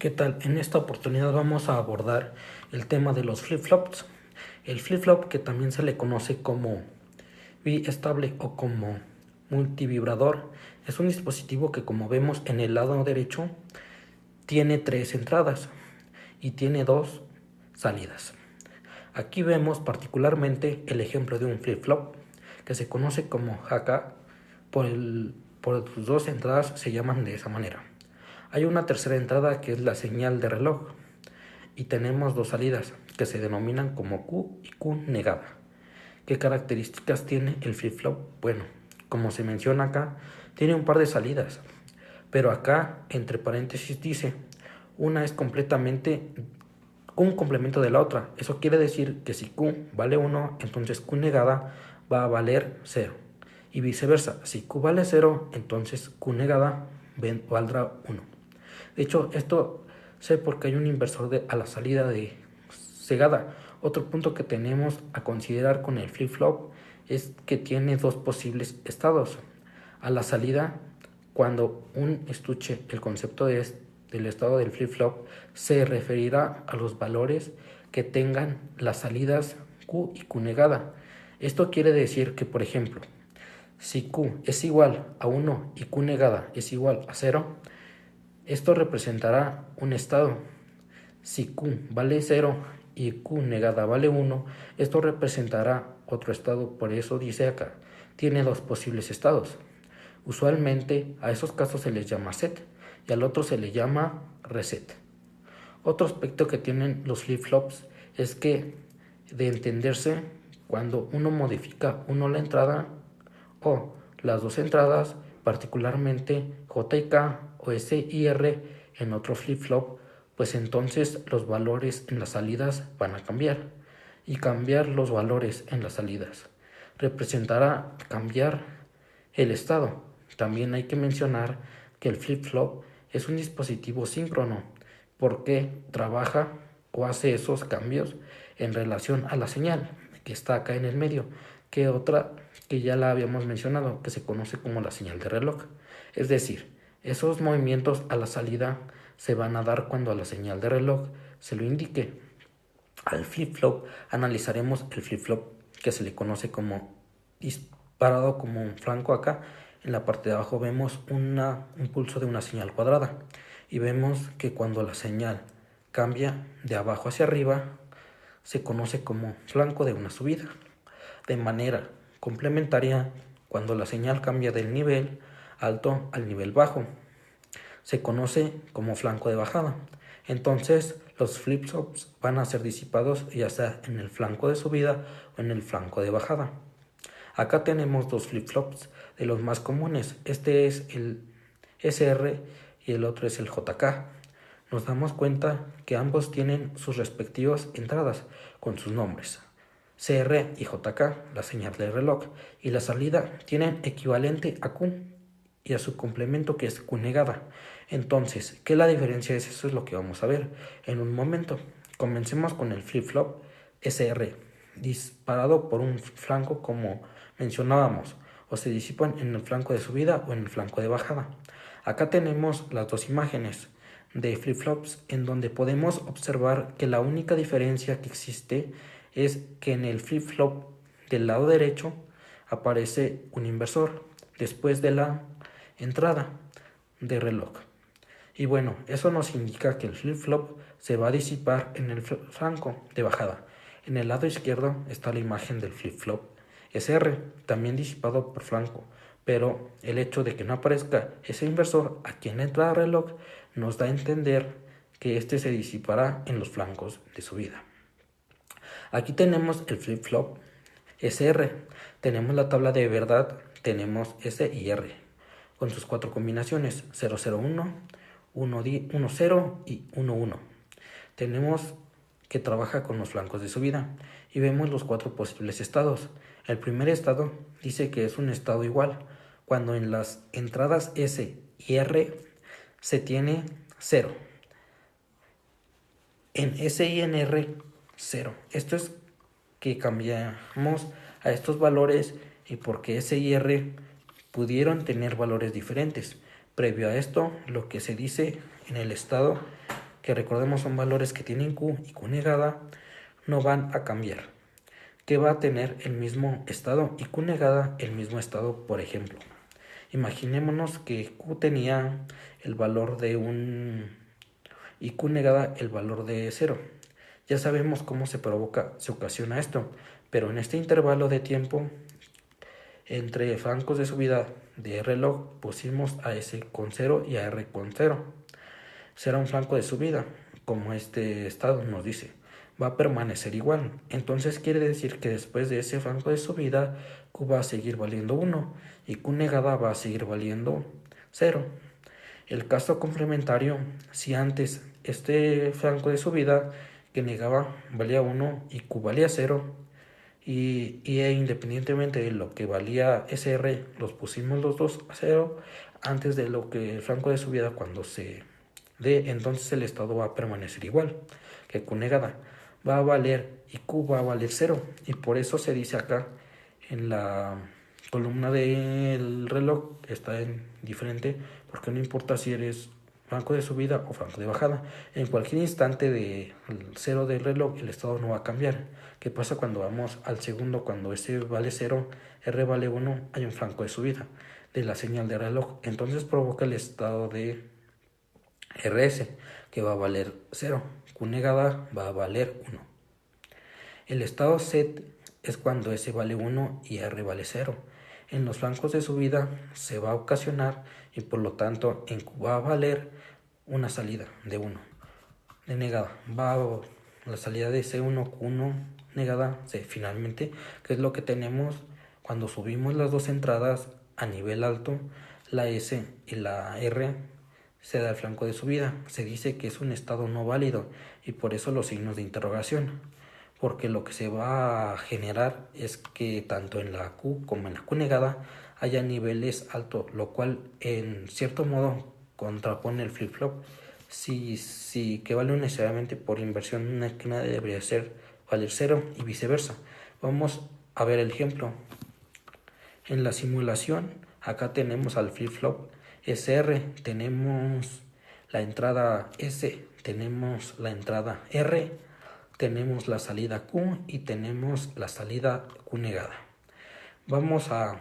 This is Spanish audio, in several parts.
¿Qué tal? En esta oportunidad vamos a abordar el tema de los flip-flops. El flip-flop, que también se le conoce como bistable o como multivibrador, es un dispositivo que, como vemos en el lado derecho, tiene 3 entradas y tiene 2 salidas. Aquí vemos particularmente el ejemplo de un flip-flop que se conoce como jaca. Por sus 2 entradas se llaman de esa manera. Hay una tercera entrada que es la señal de reloj y tenemos 2 salidas que se denominan como Q y Q negada. ¿Qué características tiene el flip-flop? Bueno, como se menciona acá, tiene un par de salidas, pero acá entre paréntesis dice, una es completamente un complemento de la otra. Eso quiere decir que si Q vale 1, entonces Q negada va a valer 0. Y viceversa, si Q vale 0, entonces Q negada valdrá 1. De hecho, esto sé porque hay un inversor a la salida de cegada. Otro punto que tenemos a considerar con el flip-flop es que tiene 2 posibles estados. A la salida, cuando un estuche, el concepto del estado del flip-flop se referirá a los valores que tengan las salidas Q y Q negada. Esto quiere decir que, por ejemplo, si Q es igual a 1 y Q negada es igual a 0, esto representará un estado. Si Q vale 0 y Q negada vale 1, esto representará otro estado. Por eso dice acá, tiene 2 posibles estados. Usualmente a esos casos se les llama set y al otro se le llama reset. Otro aspecto que tienen los flip-flops es que, de entenderse, cuando uno modifica la entrada o las 2 entradas, particularmente J y K o S y R en otro flip-flop, pues entonces los valores en las salidas van a cambiar. Y cambiar los valores en las salidas representará cambiar el estado. También hay que mencionar que el flip-flop es un dispositivo síncrono porque trabaja o hace esos cambios en relación a la señal que está acá en el medio, que otra que ya la habíamos mencionado, que se conoce como la señal de reloj. Es decir, esos movimientos a la salida se van a dar cuando a la señal de reloj se lo indique. Al flip-flop analizaremos el flip-flop que se le conoce como disparado como un flanco acá. En la parte de abajo vemos un pulso de una señal cuadrada y vemos que cuando la señal cambia de abajo hacia arriba se conoce como flanco de una subida. De manera complementaria, cuando la señal cambia del nivel alto al nivel bajo, se conoce como flanco de bajada. Entonces los flip-flops van a ser disipados ya sea en el flanco de subida o en el flanco de bajada. Acá tenemos 2 flip-flops de los más comunes. Este es el SR y el otro es el JK. Nos damos cuenta que ambos tienen sus respectivas entradas con sus nombres. CR y JK, la señal del reloj, y la salida tienen equivalente a Q y a su complemento, que es Q negada. Entonces, ¿qué la diferencia es? Eso es lo que vamos a ver en un momento. Comencemos con el flip-flop SR, disparado por un flanco como mencionábamos, o se disipan en el flanco de subida o en el flanco de bajada. Acá tenemos las 2 imágenes de flip-flops en donde podemos observar que la única diferencia que existe es que en el flip-flop del lado derecho aparece un inversor después de la entrada de reloj. Y bueno, eso nos indica que el flip-flop se va a disipar en el flanco de bajada. En el lado izquierdo está la imagen del flip-flop SR, también disipado por flanco, pero el hecho de que no aparezca ese inversor aquí en la entrada de reloj nos da a entender que este se disipará en los flancos de subida. Aquí tenemos el flip-flop SR, tenemos la tabla de verdad, tenemos S y R, con sus 4 combinaciones, 001, 10 y 11. Tenemos que trabaja con los flancos de subida y vemos los 4 posibles estados. El primer estado dice que es un estado igual, cuando en las entradas S y R se tiene 0. En S y en R, 0. Esto es que cambiamos a estos valores y porque S y R pudieron tener valores diferentes. Previo a esto, lo que se dice en el estado que recordemos son valores que tienen Q y Q negada, no van a cambiar, que va a tener el mismo estado y Q negada el mismo estado. Por ejemplo, imaginémonos que Q tenía el valor de 1 y Q negada el valor de 0. Ya sabemos cómo se ocasiona esto, pero en este intervalo de tiempo entre flancos de subida de reloj pusimos a S con 0 y a R con 0. Será un flanco de subida, como este estado nos dice, va a permanecer igual. Entonces quiere decir que después de ese flanco de subida, Q va a seguir valiendo 1 y Q negada va a seguir valiendo 0. El caso complementario, si antes este flanco de subida que negaba valía 1 y Q valía 0, independientemente de lo que valía SR, los pusimos los dos a 0 antes de lo que el flanco de subida cuando se dé, entonces el estado va a permanecer igual, que Q negada va a valer y Q va a valer 0, y por eso se dice acá en la columna del reloj está en diferente, porque no importa si eres flanco de subida o flanco de bajada, en cualquier instante del 0 del reloj el estado no va a cambiar. ¿Qué pasa cuando vamos al segundo? Cuando S vale 0, R vale 1, hay un flanco de subida de la señal de reloj, entonces provoca el estado de RS, que va a valer 0, Q negada va a valer 1. El estado set es cuando S vale 1 y R vale 0. En los flancos de subida se va a ocasionar y por lo tanto en Q va a valer una salida de 1. De negada va a la salida de C1, Q1 negada, C finalmente, que es lo que tenemos cuando subimos las dos entradas a nivel alto, la S y la R se da el flanco de subida. Se dice que es un estado no válido y por eso los signos de interrogación, porque lo que se va a generar es que tanto en la Q como en la Q negada haya niveles altos, lo cual en cierto modo contrapone el flip-flop. Si que vale necesariamente por inversión una esquina debería ser valer 0 y viceversa. Vamos a ver el ejemplo. En la simulación, acá tenemos al flip-flop SR, tenemos la entrada S, tenemos la entrada R, tenemos la salida Q y tenemos la salida Q negada. Vamos a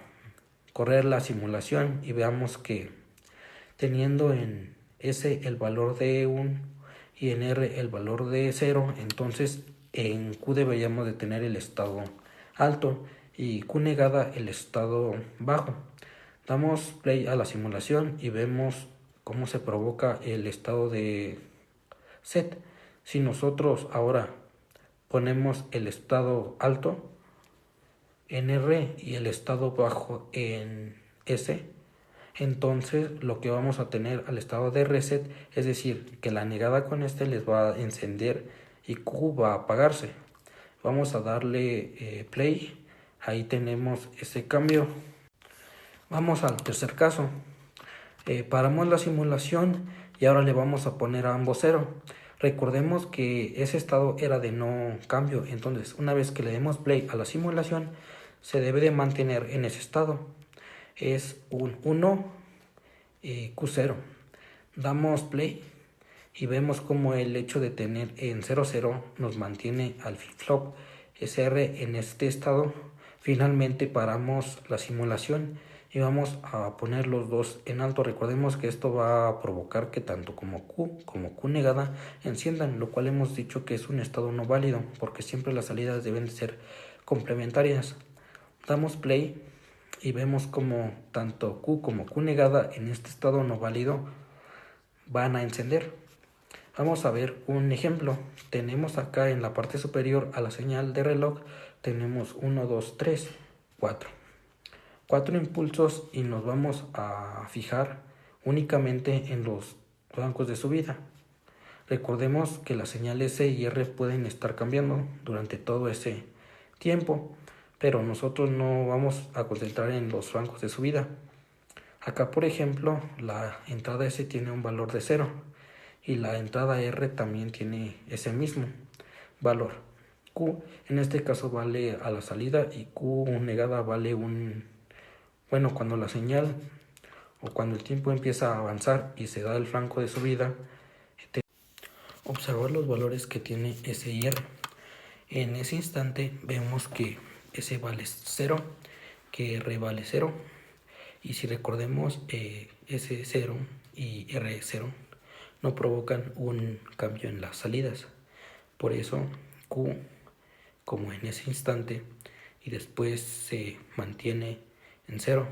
correr la simulación y veamos que teniendo en S el valor de 1 y en R el valor de 0, entonces en Q deberíamos de tener el estado alto y Q negada el estado bajo. Damos play a la simulación y vemos cómo se provoca el estado de set. Si nosotros ahora ponemos el estado alto en R y el estado bajo en S, entonces lo que vamos a tener al estado de reset es decir que la negada con este les va a encender y Q va a apagarse. Vamos a darle play, ahí tenemos ese cambio. Vamos al tercer caso. Paramos la simulación y ahora le vamos a poner a ambos 0. Recordemos que ese estado era de no cambio, entonces una vez que le demos play a la simulación se debe de mantener en ese estado. Es un 1 Q0. Damos play y vemos como el hecho de tener en 00 nos mantiene al flip-flop SR en este estado. Finalmente paramos la simulación y vamos a poner los dos en alto. Recordemos que esto va a provocar que tanto como Q negada enciendan, lo cual hemos dicho que es un estado no válido porque siempre las salidas deben ser complementarias. Damos play y vemos como tanto Q como Q negada en este estado no válido van a encender. Vamos a ver un ejemplo. Tenemos acá en la parte superior a la señal de reloj, tenemos 1, 2, 3, 4. 4 impulsos y nos vamos a fijar únicamente en los flancos de subida. Recordemos que las señales S y R pueden estar cambiando durante todo ese tiempo, pero nosotros no vamos a concentrar en los flancos de subida. Acá, por ejemplo, la entrada S tiene un valor de 0 y la entrada R también tiene ese mismo valor. Q en este caso vale a la salida y Q negada vale cuando la señal o cuando el tiempo empieza a avanzar y se da el flanco de subida, observar los valores que tiene S y R. En ese instante vemos que S vale 0, que R vale 0. Y si recordemos, S0 y R0 no provocan un cambio en las salidas. Por eso Q, como en ese instante, y después se mantiene en 0.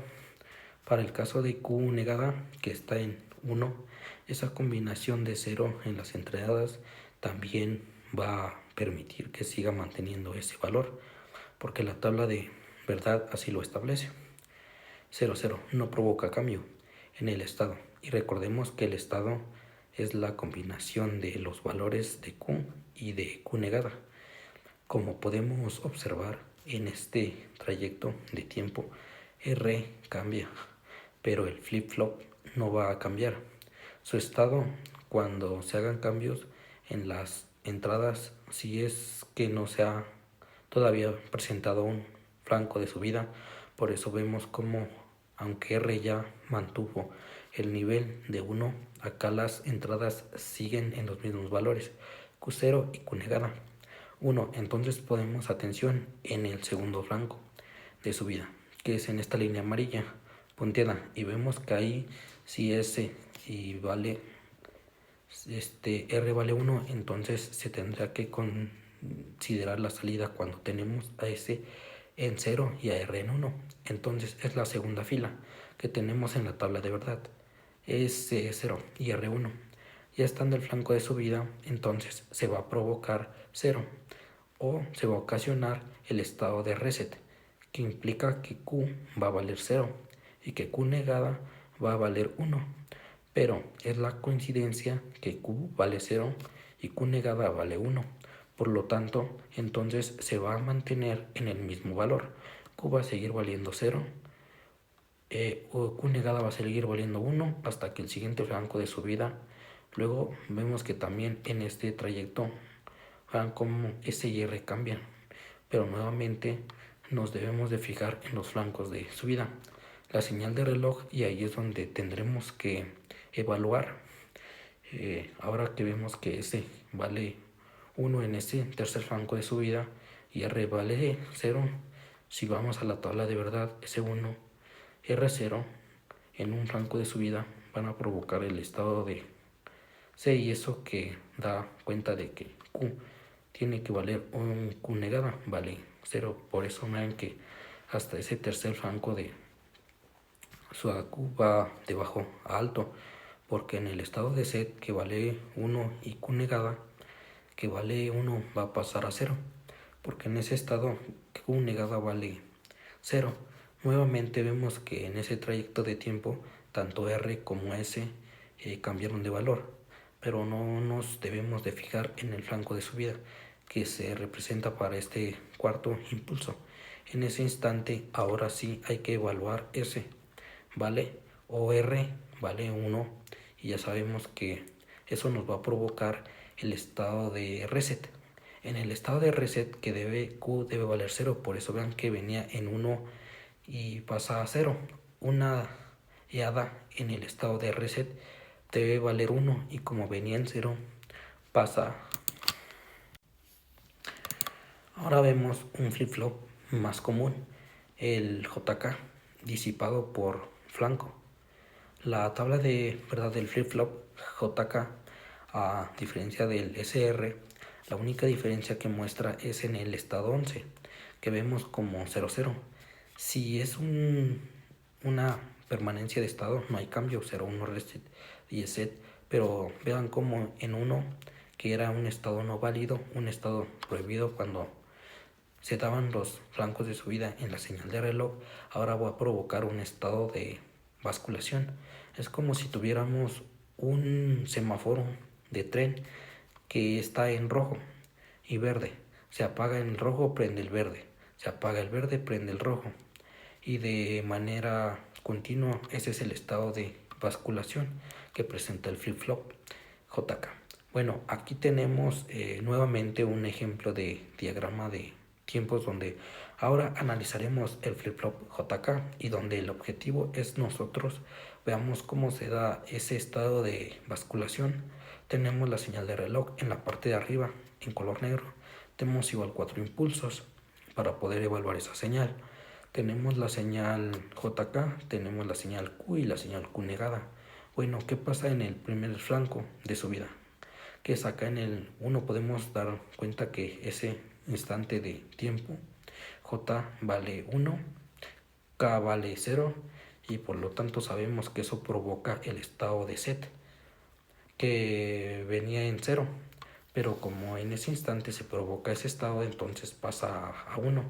Para el caso de Q negada, que está en 1, esa combinación de 0 en las entradas también va a permitir que siga manteniendo ese valor, porque la tabla de verdad así lo establece. 0, 0 no provoca cambio en el estado. Y recordemos que el estado es la combinación de los valores de Q y de Q negada. Como podemos observar en este trayecto de tiempo, R cambia, pero el flip-flop no va a cambiar. Su estado, cuando se hagan cambios en las entradas, si es que no se ha todavía presentado un flanco de subida, por eso vemos como, aunque R ya mantuvo el nivel de 1, acá las entradas siguen en los mismos valores, Q0 y Q negada 1. Entonces ponemos atención en el segundo flanco de subida, que es en esta línea amarilla punteada, y vemos que ahí si S y vale R vale 1, entonces se tendrá que considerar la salida cuando tenemos a S en 0 y a R en 1. Entonces es la segunda fila que tenemos en la tabla de verdad, S0 y R1. Ya estando el flanco de subida, entonces se va a provocar 0 o se va a ocasionar el estado de reset, que implica que Q va a valer 0 y que Q negada va a valer 1. Pero es la coincidencia que Q vale 0 y Q negada vale 1. Por lo tanto, entonces se va a mantener en el mismo valor. Q va a seguir valiendo 0, o Q negada va a seguir valiendo 1 hasta que el siguiente flanco de subida. Luego vemos que también en este trayecto vean cómo S y R cambian, pero nuevamente nos debemos de fijar en los flancos de subida, la señal de reloj, y ahí es donde tendremos que evaluar. Ahora que vemos que S vale 1 en este tercer flanco de subida y R vale 0, si vamos a la tabla de verdad, S1, R0 en un flanco de subida van a provocar el estado de C, y eso que da cuenta de que Q tiene que valer un Q negada, vale 0. Por eso vean que hasta ese tercer flanco de su Q va de bajo a alto, porque en el estado de set que vale 1 y Q negada que vale 1 va a pasar a 0, porque en ese estado Q negada vale 0. Nuevamente vemos que en ese trayecto de tiempo tanto R como S cambiaron de valor, pero no nos debemos de fijar en el flanco de subida que se representa para este cuarto impulso. En ese instante ahora sí hay que evaluar S, ¿vale? O R vale 1, y ya sabemos que eso nos va a provocar el estado de reset. En el estado de reset que Q debe valer 0, por eso vean que venía en 1 y pasa a 0. Una EADA en el estado de reset debe valer 1 y como venía en 0 pasa. Ahora vemos un flip-flop más común, el JK disipado por flanco. La tabla de verdad del flip-flop JK, a diferencia del SR, la única diferencia que muestra es en el estado 11, que vemos como 00. Si es una permanencia de estado, no hay cambio, 0, 1 reset y set, pero vean como en 1, que era un estado no válido, un estado prohibido cuando se daban los flancos de subida en la señal de reloj, ahora va a provocar un estado de basculación. Es como si tuviéramos un semáforo de tren que está en rojo y verde. Se apaga en el rojo, prende el verde. Se apaga el verde, prende el rojo. Y de manera continua, ese es el estado de basculación que presenta el flip-flop JK. Bueno, aquí tenemos nuevamente un ejemplo de diagrama de tiempos donde ahora analizaremos el flip-flop JK y donde el objetivo es nosotros veamos cómo se da ese estado de basculación tenemos la señal de reloj en la parte de arriba en color negro. Tenemos igual 4 impulsos para poder evaluar esa señal. Tenemos la señal JK, tenemos la señal Q y la señal Q negada. Bueno, ¿qué pasa en el primer flanco de subida? Que es acá en el 1 podemos dar cuenta que ese instante de tiempo J vale 1, K vale 0 y por lo tanto sabemos que eso provoca el estado de set que venía en 0, pero como en ese instante se provoca ese estado, entonces pasa a 1.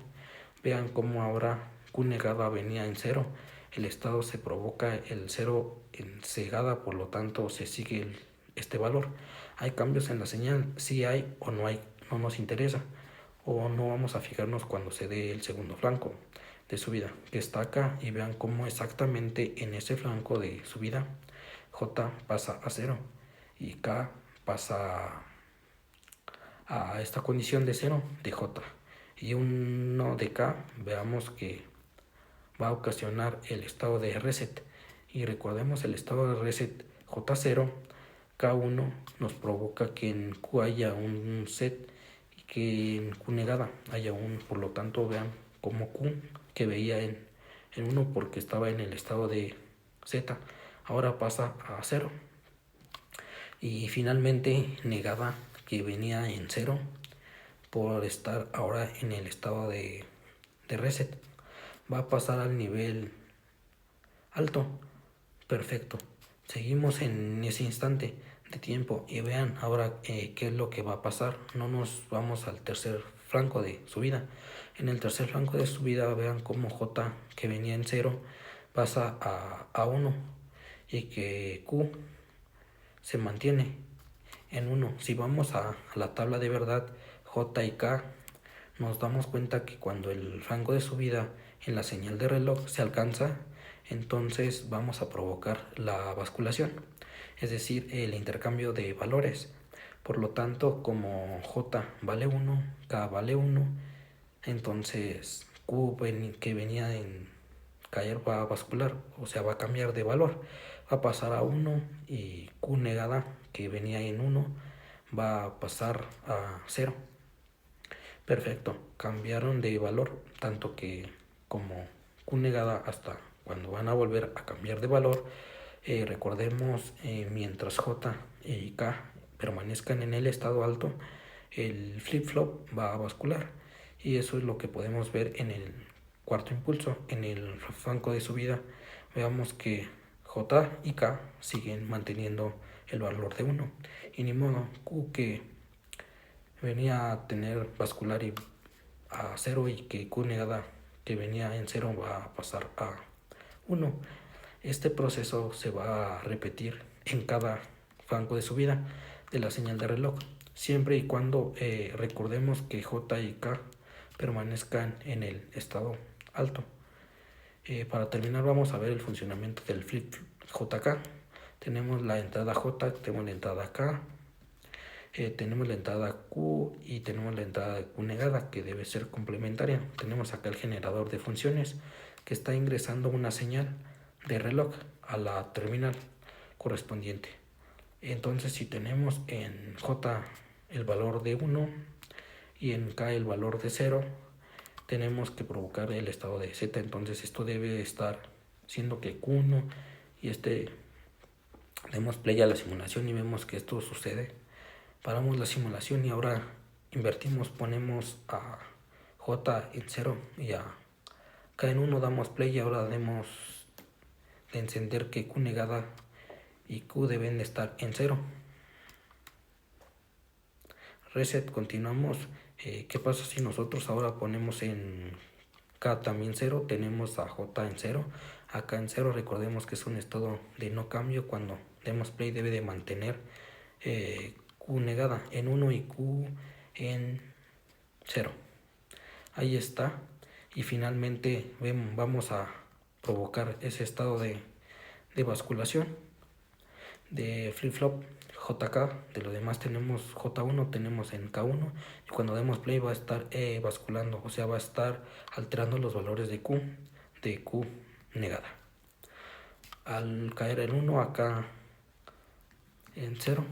Vean cómo ahora Q negada venía en 0, el estado se provoca el 0 en cegada, por lo tanto se sigue este valor. ¿Hay cambios en la señal? Sí hay o no hay, no nos interesa, o no vamos a fijarnos cuando se dé el segundo flanco de subida, que está acá, y vean cómo exactamente en ese flanco de subida J pasa a 0 y K pasa a esta condición de 0 de J, y 1 de K veamos que va a ocasionar el estado de reset, y recordemos el estado de reset J0, K1 nos provoca que en Q haya un set y que en Q negada haya un, por lo tanto vean como Q que veía en 1 porque estaba en el estado de Z, ahora pasa a 0. Y finalmente negada que venía en 0 por estar ahora en el estado de reset, va a pasar al nivel alto. Perfecto, seguimos en ese instante de tiempo y vean ahora qué es lo que va a pasar. No nos vamos al tercer flanco de subida. En el tercer flanco de subida vean cómo J que venía en 0 pasa a 1 y que Q se mantiene en 1. Si vamos a la tabla de verdad J y K, nos damos cuenta que cuando el rango de subida en la señal de reloj se alcanza, entonces vamos a provocar la basculación, es decir, el intercambio de valores. Por lo tanto, como J vale 1, K vale 1, entonces Q que venía en caer va a bascular, o sea, va a cambiar de valor, va a pasar a 1, y Q negada que venía en 1 va a pasar a 0. Perfecto, cambiaron de valor, tanto que como Q negada hasta cuando van a volver a cambiar de valor. Recordemos, mientras J y K permanezcan en el estado alto, el flip-flop va a bascular, y eso es lo que podemos ver en el cuarto impulso. En el flanco de subida veamos que J y K siguen manteniendo el valor de 1, y ni modo, Q que venía a tener bascular y a 0 y que Q negada que venía en 0 va a pasar a 1. Este proceso se va a repetir en cada flanco de subida de la señal de reloj, siempre y cuando recordemos que J y K permanezcan en el estado alto. Para terminar vamos a ver el funcionamiento del flip JK. Tenemos la entrada J, tenemos la entrada K, tenemos la entrada Q y tenemos la entrada de Q negada, que debe ser complementaria. Tenemos acá el generador de funciones que está ingresando una señal de reloj a la terminal correspondiente. Entonces, si tenemos en J el valor de 1 y en K el valor de 0, tenemos que provocar el estado de Z. Entonces esto debe estar siendo que Q1 y demos play a la simulación y vemos que esto sucede. Paramos la simulación y ahora invertimos, ponemos a J en 0 y a K en 1, damos play y ahora demos de encender que Q negada y Q deben de estar en 0. Reset, continuamos. ¿Qué pasa si nosotros ahora ponemos en K también 0? Tenemos a J en 0, acá en 0. Recordemos que es un estado de no cambio. Cuando demos play debe de mantener Q negada en 1 y Q en 0. Ahí está. Y finalmente vamos a provocar ese estado de basculación de flip-flop JK. De lo demás tenemos J1, tenemos en K1, y cuando demos play va a estar basculando, o sea, va a estar alterando los valores de Q negada. Al caer el 1 acá en 0,